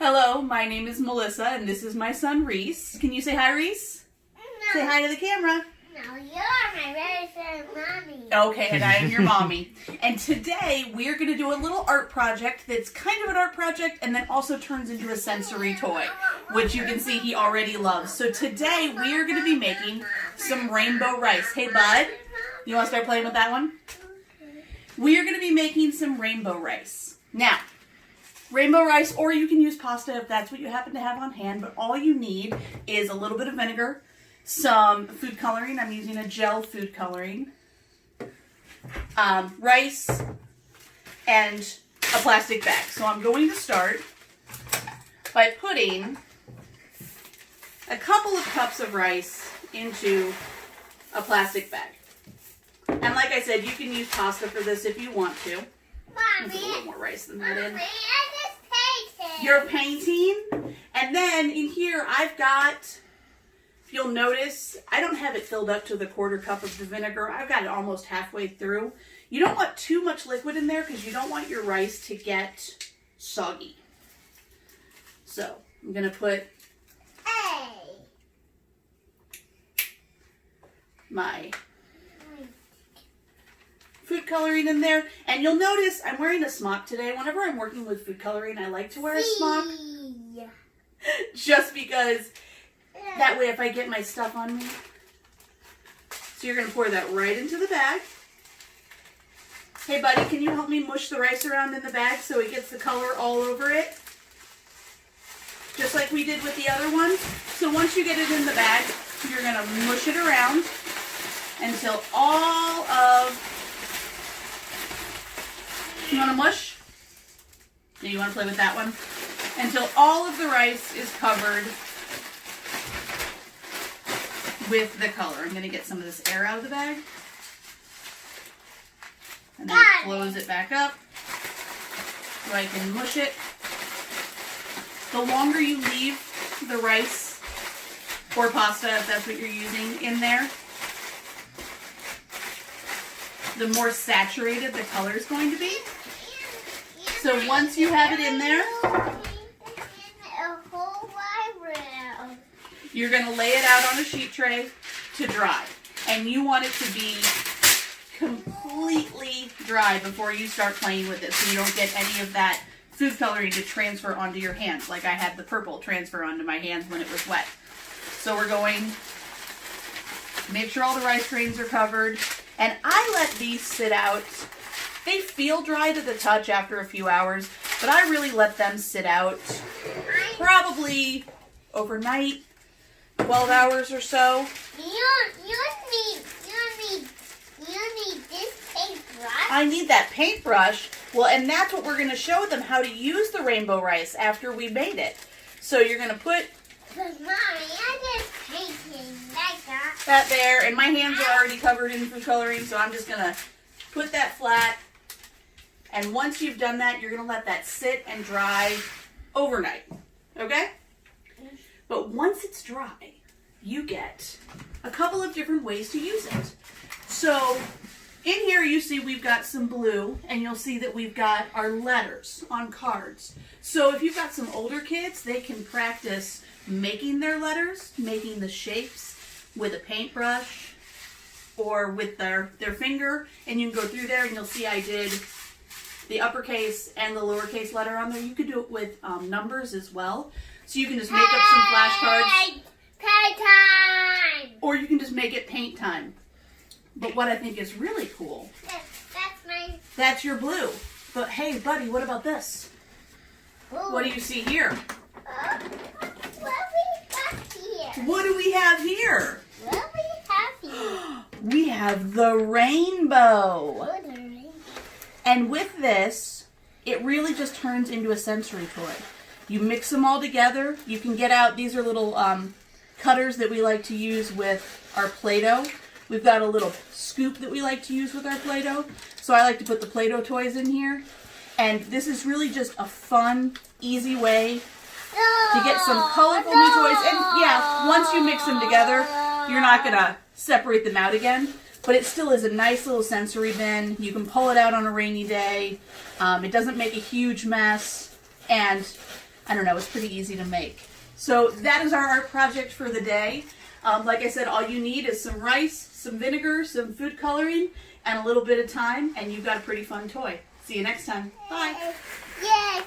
Hello, my name is Melissa, and this is my son, Reese. Can you say hi, Reese? No. Say hi to the camera. No, you're my very favorite mommy. Okay, and I am your mommy. And today, we are going to do a little art project that's kind of an art project and then also turns into a sensory toy, which you can see he already loves. So today, we are going to be making some rainbow rice. Hey, bud, you want to start playing with that one? We are going to be making some rainbow rice. Now, rainbow rice, or you can use pasta if that's what you happen to have on hand, but all you need is a little bit of vinegar, some food coloring. I'm using a gel food coloring, rice, and a plastic bag. So I'm going to start by putting a couple of cups of rice into a plastic bag. And like I said, you can use pasta for this if you want to. Mommy, Put a little more rice than that in. Mommy, I just painted. You're painting, and then in here I've got, if you'll notice, I don't have it filled up to the quarter cup of the vinegar. I've got it almost halfway through. You don't want too much liquid in there because you don't want your rice to get soggy. So I'm going to put my food coloring in there, and you'll notice I'm wearing a smock today. Whenever I'm working with food coloring, I like to wear a smock just because that way if I get my stuff on me. So you're going to pour that right into the bag. Hey buddy, can you help me mush the rice around in the bag so it gets the color all over it? Just like we did with the other one. So once you get it in the bag, you're going to mush it around until all of... You want to mush? Do you want to play with that one? Until all of the rice is covered with the color. I'm going to get some of this air out of the bag. And then close it back up so I can mush it. The longer you leave the rice or pasta, if that's what you're using, in there, the more saturated the color is going to be. So once you have it in there, you're going to lay it out on a sheet tray to dry. And you want it to be completely dry before you start playing with it so you don't get any of that food coloring to transfer onto your hands, like I had the purple transfer onto my hands when it was wet. So we're going to make sure all the rice grains are covered. And I let these sit out. They feel dry to the touch after a few hours, but I really let them sit out probably overnight, 12 hours or so. You need this paintbrush. I need that paintbrush. Well, and that's what we're going to show them, how to use the rainbow rice after we made it. So you're going to put Mommy, I just painted like that. that there, and my hands are already covered in food coloring, so I'm just going to put that flat. And once you've done that, you're going to let that sit and dry overnight. Okay? But once it's dry, you get a couple of different ways to use it. So in here you see we've got some blue, and you'll see that we've got our letters on cards. So if you've got some older kids, they can practice making their letters, making the shapes with a paintbrush or with their finger, and you can go through there and you'll see I did the uppercase and the lowercase letter on there. You could do it with numbers as well. So you can just make up some flashcards. Paint time! Or you can just make it paint time. But what I think is really cool, That's my... that's your blue. But hey, buddy, what about this? What do you see here? What we got here? What do we have here? What we have here? We have the rainbow. And with this, it really just turns into a sensory toy. You mix them all together. You can get out, these are little cutters that we like to use with our Play-Doh. We've got a little scoop that we like to use with our Play-Doh. So I like to put the Play-Doh toys in here. And this is really just a fun, easy way to get some colorful new toys. And yeah, once you mix them together, you're not going to separate them out again. But it still is a nice little sensory bin. You can pull it out on a rainy day. It doesn't make a huge mess. And I don't know, it's pretty easy to make. So that is our art project for the day. Like I said, all you need is some rice, some vinegar, some food coloring, and a little bit of time, and you've got a pretty fun toy. See you next time. Bye. Yay!